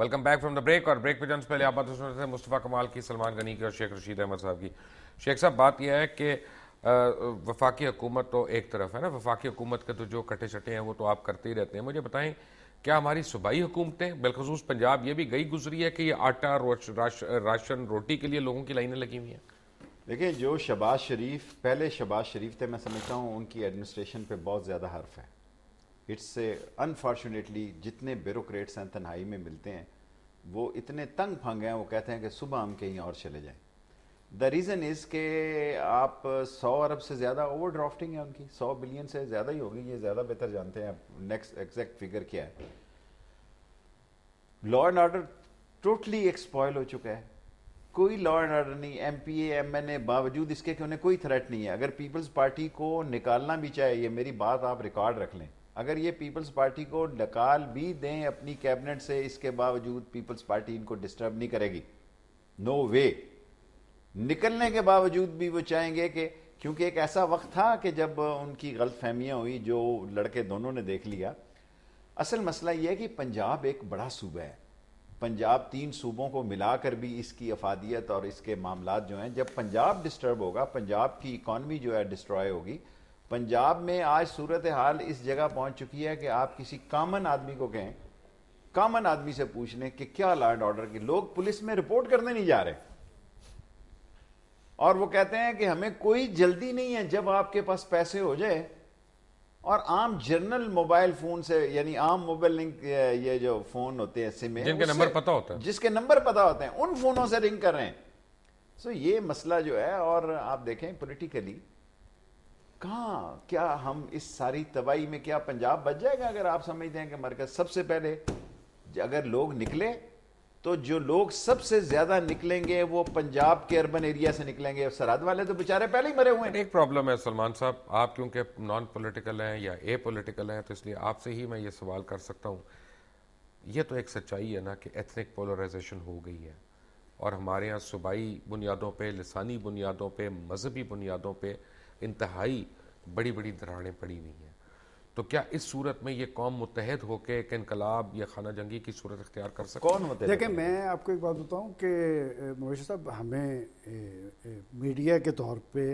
Welcome back from the break. और break पे जाने से पहले आप बातें सुन रहे थे मुस्तफ़ा कमाल की, सलमान गनी की और शेख रशीद अहमद साहब की। शेख साहब, बात यह है कि वफाकी हुकूमत तो एक तरफ है ना, वफाकी हुकूमत के तो जो कटे छटे हैं वो तो आप करते ही रहते हैं। मुझे बताएं, क्या हमारी सूबाई हुकूमतें, बिलखसूस पंजाब, ये भी गई गुजरी है कि ये आटा राशन रोटी के लिए लोगों की लाइनें लगी हुई हैं? देखिए, जो शहबाज शरीफ, पहले शहबाज शरीफ थे, मैं समझता हूँ उनकी एडमिनिस्ट्रेशन पे बहुत ज़्यादा हर्फ है। इट्स अनफॉर्चुनेटली जितने ब्यूरोक्रेट्स हैं तन्हाई में मिलते हैं वो इतने तंग फंग हैं, वो कहते हैं कि सुबह हम कहीं और चले जाएं। द रीज़न इज़ कि आप 100 अरब से ज़्यादा ओवर ड्राफ्टिंग है उनकी, 100 बिलियन से ज़्यादा ही होगी, ये ज़्यादा बेहतर जानते हैं नेक्स्ट एग्जैक्ट फिगर क्या है। लॉ एंड ऑर्डर टोटली एक्सपॉयल हो चुका है, कोई लॉ एंड ऑर्डर नहीं। MPA MNA बावजूद इसके कि उन्हें कोई थ्रेट नहीं है। अगर पीपल्स पार्टी को निकालना भी चाहे, ये मेरी बात आप रिकॉर्ड रख लें, अगर ये पीपल्स पार्टी को निकाल भी दें अपनी कैबिनेट से, इसके बावजूद पीपल्स पार्टी इनको डिस्टर्ब नहीं करेगी, नो वे। निकलने के बावजूद भी वो चाहेंगे कि, क्योंकि एक ऐसा वक्त था कि जब उनकी गलतफहमियां हुई, जो लड़के दोनों ने देख लिया। असल मसला ये है कि पंजाब एक बड़ा सूबा है, पंजाब 3 सूबों को मिलाकर भी इसकी अफादियत और इसके मामलात जो हैं, जब पंजाब डिस्टर्ब होगा, पंजाब की इकॉनमी जो है डिस्ट्रॉय होगी। पंजाब में आज सूरत हाल इस जगह पहुंच चुकी है कि आप किसी कॉमन आदमी को कहें, कॉमन आदमी से पूछ लें कि क्या लॉ एंड ऑर्डर की, लोग पुलिस में रिपोर्ट करने नहीं जा रहे और वो कहते हैं कि हमें कोई जल्दी नहीं है, जब आपके पास पैसे हो जाए। और आम जर्नल मोबाइल फोन से, यानी आम मोबाइल लिंक, ये जो फोन होते हैं सिम, जिनके नंबर पता होता है, जिसके नंबर पता होते हैं, उन फोनों से रिंग कर रहे हैं। सो ये मसला जो है, और आप देखें पॉलिटिकली कहाँ, क्या हम इस सारी तबाही में, क्या पंजाब बच जाएगा? अगर आप समझते हैं कि मरकज, सबसे पहले अगर लोग निकले तो जो लोग सबसे ज्यादा निकलेंगे वो पंजाब के अर्बन एरिया से निकलेंगे, सरहद वाले तो बेचारे पहले ही मरे हुए हैं। एक प्रॉब्लम है सलमान साहब, आप क्योंकि नॉन पॉलिटिकल हैं या ए पॉलिटिकल हैं, तो इसलिए आपसे ही मैं ये सवाल कर सकता हूँ। ये तो एक सच्चाई है ना कि एथनिक पोलराइजेशन हो गई है और हमारे यहाँ सूबाई बुनियादों पे, लिसानी बुनियादों पे, मजहबी बुनियादों पे इंतहाई बड़ी बड़ी दरारें पड़ी हुई हैं। तो क्या इस सूरत में ये कौम मुत्तहद होकर एक इनकलाब या खाना जंगी की सूरत इख्तियार कर सकते? कौन मुत्तहद? देखिए, मैं आपको एक बात बताऊं कि मोहित साहब, हमें मीडिया के तौर पे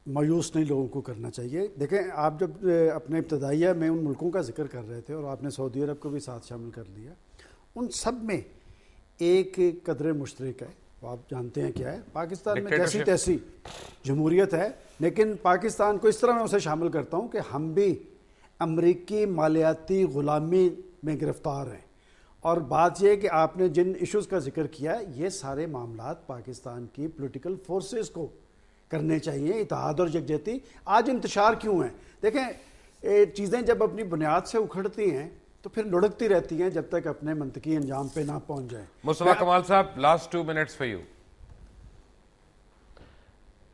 मायूस नहीं लोगों को करना चाहिए। देखें, आप जब अपने इब्तदाइया में उन मुल्कों का जिक्र कर रहे थे और आपने सऊदी अरब को भी साथ शामिल कर लिया, उन सब में एक कदर मुश्तरक है, आप जानते हैं क्या है। पाकिस्तान में जैसी तैसी जमहूरियत है, लेकिन पाकिस्तान को इस तरह मैं उसे शामिल करता हूँ कि हम भी अमरीकी मालियाती ग़ुलामी में गिरफ्तार हैं। और बात यह है कि आपने जिन इश्यूज़ का जिक्र किया है, ये सारे मामलात पाकिस्तान की पॉलिटिकल फोर्सेस को करने चाहिए, इत्तेहाद और यकजहती। आज इंतशार क्यों है? देखें, चीज़ें जब अपनी बुनियाद से उखड़ती हैं तो फिर लुढ़कती रहती हैं जब तक अपने मंतकी अंजाम पे ना पहुंच जाए। मुस्तफा कमाल साहब, लास्ट 2 मिनट्स फॉर यू।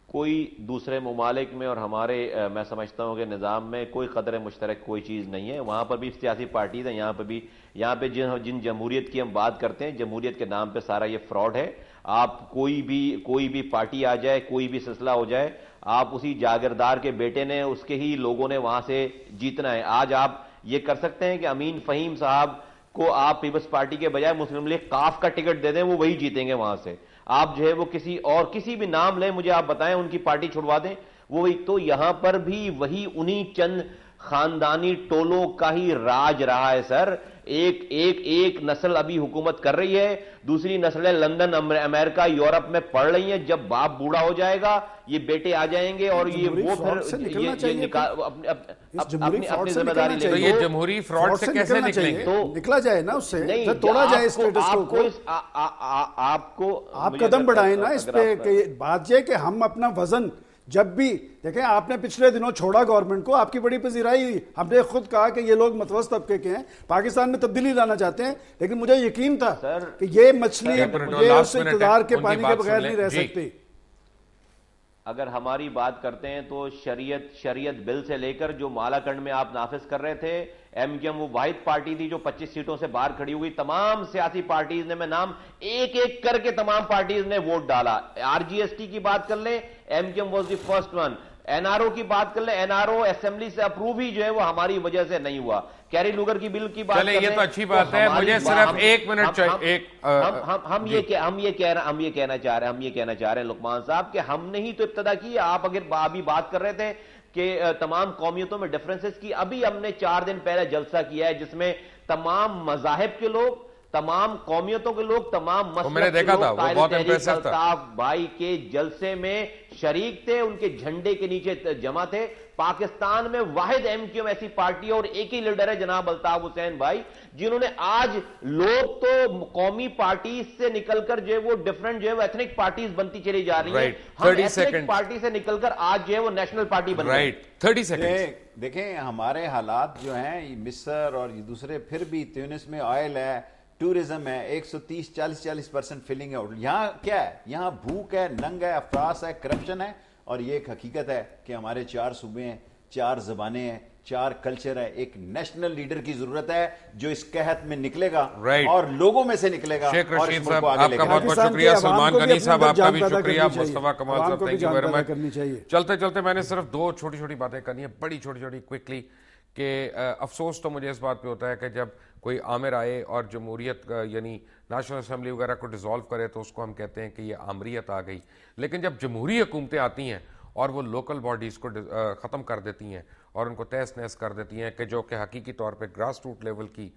कोई दूसरे ममालिक में और हमारे मैं समझता हूँ कि निज़ाम में कोई कदर मुश्तरक कोई चीज़ नहीं है। वहाँ पर भी सियासी पार्टीज हैं, यहाँ पर भी, यहाँ पे जिन जमहूरियत की हम बात करते हैं, जमहूरियत के नाम पे सारा ये फ्रॉड है। आप कोई भी पार्टी आ जाए, कोई भी सिलसिला हो जाए, आप उसी जागीरदार के बेटे ने, उसके ही लोगों ने वहाँ से जीतना है। आज आप ये कर सकते हैं कि अमीन फ़हीम साहब को आप पीपल्स पार्टी के बजाय मुस्लिम लीग काफ का टिकट दे दें, वो वही जीतेंगे वहाँ से। आप जो है वो किसी भी नाम लें, मुझे आप बताएं, उनकी पार्टी छुड़वा दें, वो वही। तो यहां पर भी वही उन्हीं चंद खानदानी टोलों का ही राज रहा है सर। एक नस्ल अभी हुकूमत कर रही है, दूसरी नस्लें लंदन, अमेरिका, यूरोप में पढ़ रही हैं। जब बाप बूढ़ा हो जाएगा, ये बेटे आ जाएंगे और ये वो फिर अपनी जिम्मेदारी लेंगे। तो ये जमहूरी फ्रॉड से कैसे निकलेंगे? तो निकला जाए ना उससे, नहीं तोड़ा जाए स्टेटस को। आप कदम बढ़ाएं ना इस पे। बात यह कि हम अपना वजन, जब भी देखें, आपने पिछले दिनों छोड़ा गवर्नमेंट को, आपकी बड़ी पजीराई हुई। हमने खुद कहा कि ये लोग मतवस्त तबके के हैं, पाकिस्तान में तब्दीली लाना चाहते हैं, लेकिन मुझे यकीन था कि ये मछली ये उस इक़्तिदार के पानी के बगैर नहीं रह सकती। अगर हमारी बात करते हैं तो शरीयत बिल से लेकर जो मालाकंड में आप नाफिज कर रहे थे, MKM वो वाहिद पार्टी थी जो 25 सीटों से बाहर खड़ी हुई। तमाम सियासी पार्टीज ने, मैं नाम एक एक करके तमाम पार्टीज ने वोट डाला। RGST की बात कर ले, MKM was the first one. N R O کی بات کر لیں, این آر او اسمبلی سے اپروو ہی جو ہے وہ ہماری وجہ سے نہیں ہوا. کیری لوگر کی بل کی بات چلے یہ تو اچھی بات ہے, مجھے صرف ایک منٹ چاہیے. ہم یہ کہنا چاہ رہے ہیں لقمان صاحب کہ ہم نے ہی تو ابتدا کی. آپ اگر ابھی بات کر رہے تھے کہ تمام قومیتوں میں ڈفرنسز کی, ابھی ہم نے 4 دن پہلے جلسہ کیا ہے جس میں تمام مذاہب کے لوگ, تمام قومیتوں کے لوگ, تمام مسلک کے لوگ قائد تحریک الطاف بھائی کے جلسے میں شریک تھے, ان کے جھنڈے کے نیچے جمع تھے. پاکستان میں واحد ایم کیو ایم ایسی پارٹی اور ایک ہی لیڈر ہے جناب الطاف حسین بھائی, جنہوں نے آج لوگ تو قومی پارٹیز سے نکل کر جو ہے وہ ڈیفرنٹ جو ہے وہ ایتھنک پارٹیز بنتی چلی جا رہی ہیں. ہم ایتھنک پارٹی سے نکل کر آج جو ہے وہ نیشنل پارٹی بن رہی ہے. 30 سیکنڈ دیکھیں ہمارے حالات جو ہیں مصر اور دوسرے, پھر بھی تیونس میں آئل ہے, ٹورزم ہے, 130-40% فلنگ ہے. یہاں کیا ہے, یہاں بھوک ہے, ننگ ہے, افراس ہے, کرپشن ہے. اور یہ ایک حقیقت ہے کہ ہمارے 4 صوبے ہیں, 4 زبانیں ہیں, 4 کلچر ہے. ایک نیشنل لیڈر کی ضرورت ہے جو اس قحط میں نکلے گا اور لوگوں میں سے نکلے گا. شیخ رشید صاحب آپ کا بہت بہت شکریہ, سلمان غنی صاحب آپ کا بھی شکریہ, مصطفیٰ کمال صاحب تھینک یو ویری مچ. چلتے چلتے میں نے صرف 2 چھوٹی چھوٹی باتیں کرنی ہیں, بڑی چھوٹی چھوٹی کوئکلی, کہ افسوس تو مجھے اس بات پہ ہوتا ہے کہ جب کوئی آمر آئے اور جمہوریت یعنی نیشنل اسمبلی وغیرہ کو ڈیزالو کرے تو اس کو ہم کہتے ہیں کہ یہ آمریت آ گئی. لیکن جب جمہوری حکومتیں آتی ہیں اور وہ لوکل باڈیز کو ختم کر دیتی ہیں اور ان کو تہس نہس کر دیتی ہیں, کہ جو کہ حقیقی طور پہ گراس روٹ لیول کی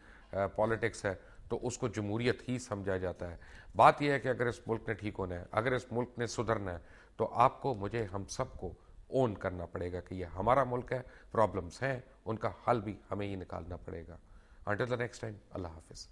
پالیٹکس ہے, تو اس کو جمہوریت ہی سمجھا جاتا ہے. بات یہ ہے کہ اگر اس ملک نے ٹھیک ہونا ہے, اگر اس ملک نے سدھرنا ہے, تو آپ کو, مجھے, ہم سب کو اون کرنا پڑے گا کہ یہ ہمارا ملک ہے, پرابلمز ہیں, ان کا حل بھی ہمیں ہی نکالنا پڑے گا. Until the next time, اللہ حافظ.